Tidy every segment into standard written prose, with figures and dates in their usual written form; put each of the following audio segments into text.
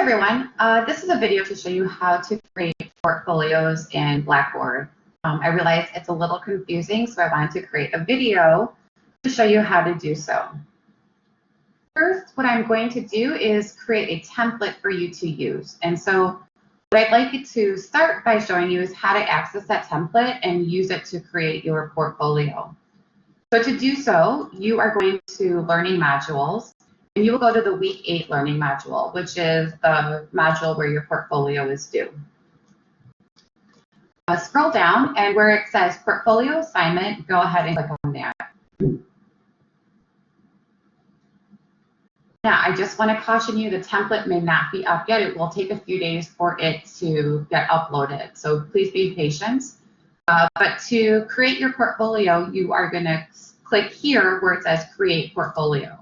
everyone. This is a video to show you how to create portfolios in Blackboard. I realize it's a little confusing, so I wanted to create a video to show you how to do so. First, what I'm going to do is create a template for you to use. And so what I'd like you to start by showing you is how to access that template and use it to create your portfolio. So to do so, you are going to Learning Modules, and you will go to the Week 8 Learning Module, which is the module where your portfolio is due. Scroll down, and where it says Portfolio Assignment, go ahead and click on that. Now, I just want to caution you, the template may not be up yet. It will take a few days for it to get uploaded, so please be patient. But to create your portfolio, you are going to click here where it says Create Portfolio.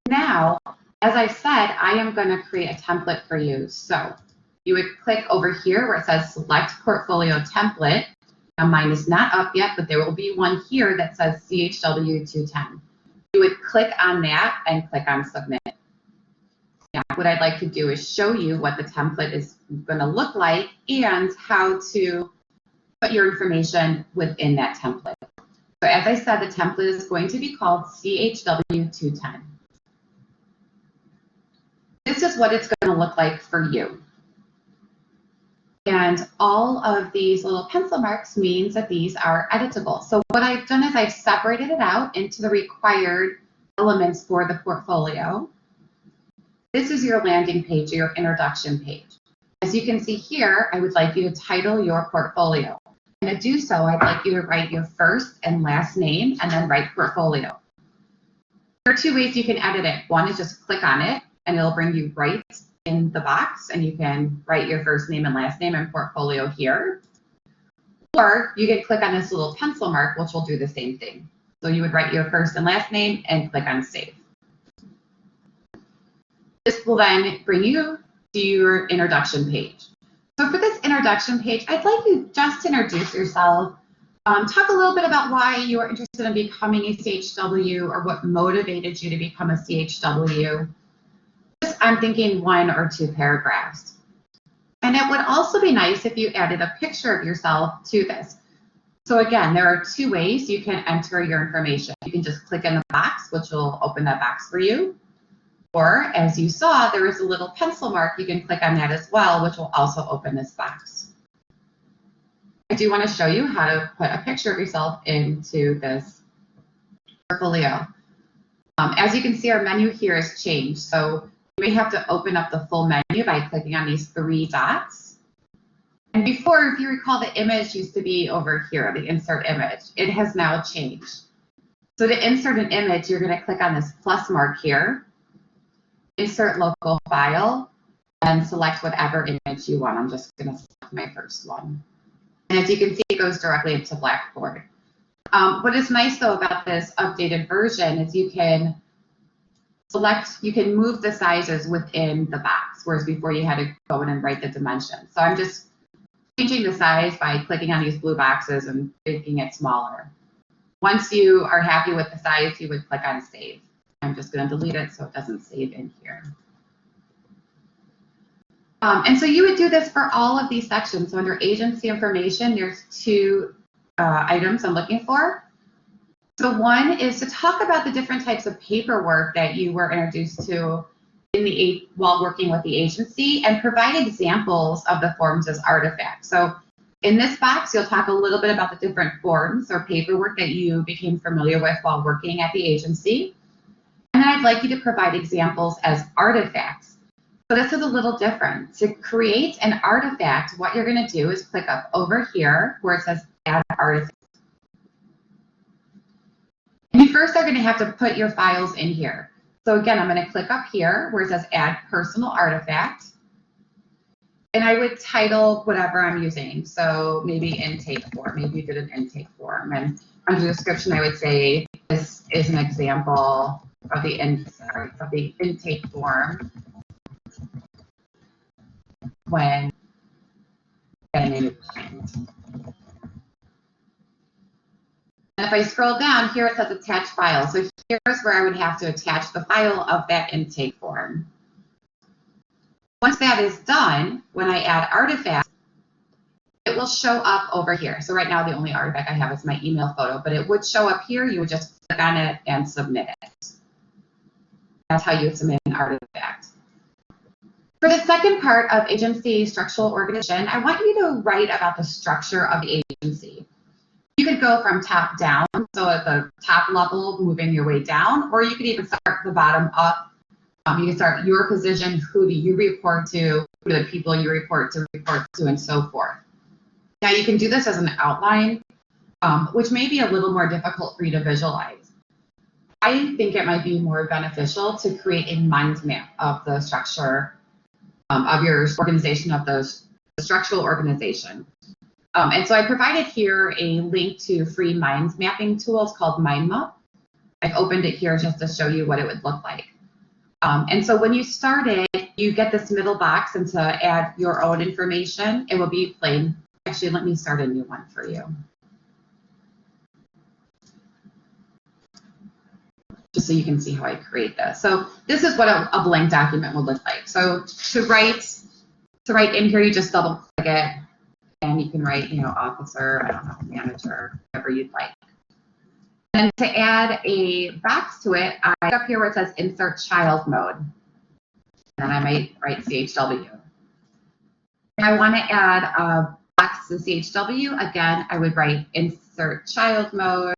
Now, as I said, I am going to create a template for you. So you would click over here where it says Select Portfolio Template. Now, mine is not up yet, but there will be one here that says CHW210. You would click on that and click on Submit. Now, what I'd like to do is show you what the template is going to look like and how to put your information within that template. So as I said, the template is going to be called CHW210. This is what it's going to look like for you. And all of these little pencil marks means that these are editable. So what I've done is I've separated it out into the required elements for the portfolio. This is your landing page, your introduction page. As you can see here, I would like you to title your portfolio. And to do so, I'd like you to write your first and last name and then write portfolio. There are two ways you can edit it. One is just click on it and it'll bring you right in the box and you can write your first name and last name and portfolio here. Or you can click on this little pencil mark, which will do the same thing. So you would write your first and last name and click on Save. This will then bring you to your introduction page. So for this introduction page, I'd like you just to introduce yourself, talk a little bit about why you are interested in becoming a CHW or what motivated you to become a CHW. I'm thinking 1 or 2 paragraphs. And it would also be nice if you added a picture of yourself to this. So again, there are 2 ways you can enter your information. You can just click in the box, which will open that box for you. Or as you saw, there is a little pencil mark. You can click on that as well, which will also open this box. I do want to show you how to put a picture of yourself into this portfolio. As you can see, our menu here has changed. So you may have to open up the full menu by clicking on these 3 dots. And before, if you recall, the image used to be over here, the insert image. It has now changed. So to insert an image, you're going to click on this plus mark here, insert local file, and select whatever image you want. I'm just going to select my first one. And as you can see, it goes directly into Blackboard. What is nice, though, about this updated version is you can move the sizes within the box, whereas before you had to go in and write the dimensions. So I'm just changing the size by clicking on these blue boxes and making it smaller. Once you are happy with the size, you would click on Save. I'm just going to delete it so it doesn't save in here. And so you would do this for all of these sections. So under agency information, there's 2 items I'm looking for. So one is to talk about the different types of paperwork that you were introduced to while working with the agency and provide examples of the forms as artifacts. So in this box, you'll talk a little bit about the different forms or paperwork that you became familiar with while working at the agency. And then I'd like you to provide examples as artifacts. So this is a little different. To create an artifact, what you're going to do is click up over here where it says Add Artifact. And you first are going to have to put your files in here. So again, I'm going to click up here where it says Add Personal Artifact. And I would title whatever I'm using. So maybe intake form. Maybe you did an intake form. And under the description, I would say this is an example of the intake form when getting a new client. And if I scroll down, here it says attach file. So here's where I would have to attach the file of that intake form. Once that is done, when I add artifacts, it will show up over here. So right now, the only artifact I have is my email photo, but it would show up here. You would just click on it and submit it. That's how you submit an artifact. For the second part of agency structural organization, I want you to write about the structure of the agency. You could go from top down, so at the top level, moving your way down, or you could even start at the bottom up. You can start your position, who do you report to, who are the people you report to, and so forth. Now, you can do this as an outline, which may be a little more difficult for you to visualize. I think it might be more beneficial to create a mind map of the structure of your organization, of the structural organization. And so I provided here a link to free mind mapping tools called MindMap. I've opened it here just to show you what it would look like. And so when you start it, you get this middle box, and to add your own information, it will be plain. Actually, let me start a new one for you. Just so you can see how I create this. So this is what a blank document would look like. So to write in here, you just double click it, and you can write, officer, I don't know, manager, whatever you'd like. And to add a box to it, I up here where it says insert child mode. And I might write CHW. If I want to add a box to CHW, again, I would write insert child mode.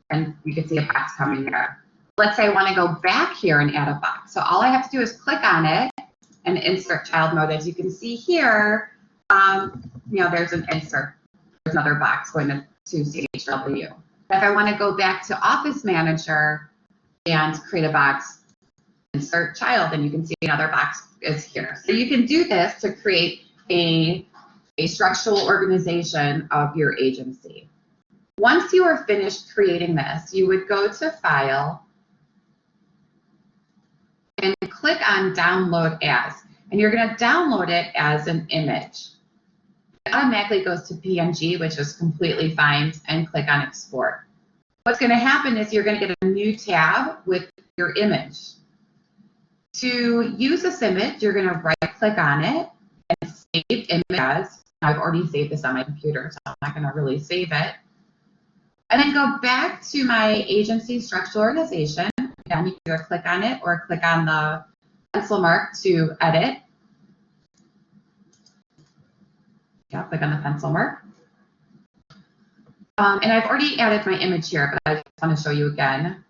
And you can see a box coming there. Let's say I want to go back here and add a box. So all I have to do is click on it and insert child mode. As you can see here, there's an insert. There's another box going to CHW. If I want to go back to Office Manager and create a box, insert child, and you can see another box is here. So you can do this to create a structural organization of your agency. Once you are finished creating this, you would go to File and click on Download As. And you're going to download it as an image. It automatically goes to PNG, which is completely fine, and click on Export. What's going to happen is you're going to get a new tab with your image. To use this image, you're going to right-click on it and save image as. I've already saved this on my computer, so I'm not going to really save it. And then go back to my agency structural organization. Again, you can either click on it or click on the pencil mark to edit. Yeah, click on the pencil mark. And I've already added my image here, but I just want to show you again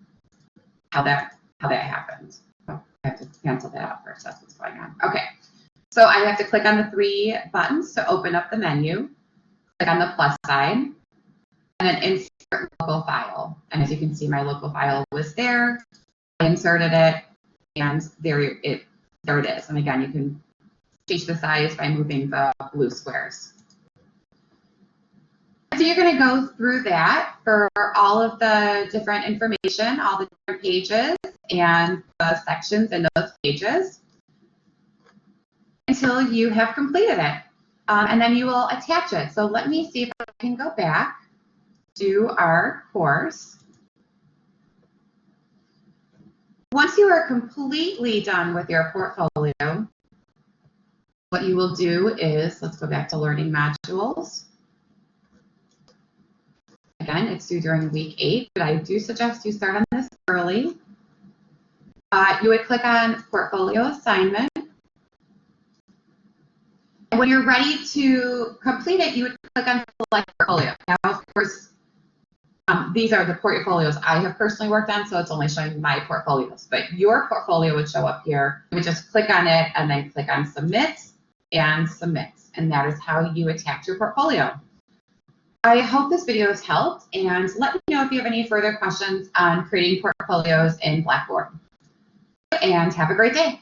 how that happens. Oh, I have to cancel that out first. That's what's going on. Okay. So I have to click on the three buttons to open up the menu. Click on the plus sign, and then insert local file. And as you can see, my local file was there. I inserted it, and there it is. And again, you can change the size by moving the blue squares. So you're going to go through that for all of the different information, all the different pages and the sections in those pages until you have completed it. And then you will attach it. So let me see if I can go back to our course. Once you are completely done with your portfolio, what you will do is, let's go back to learning modules. Again, it's due during week 8, but I do suggest you start on this early. You would click on portfolio assignment. And when you're ready to complete it, you would click on select portfolio. Now, of course, these are the portfolios I have personally worked on, so it's only showing my portfolios. But your portfolio would show up here. You would just click on it and then click on submit and submit. And that is how you attach your portfolio. I hope this video has helped, and let me know if you have any further questions on creating portfolios in Blackboard. And have a great day.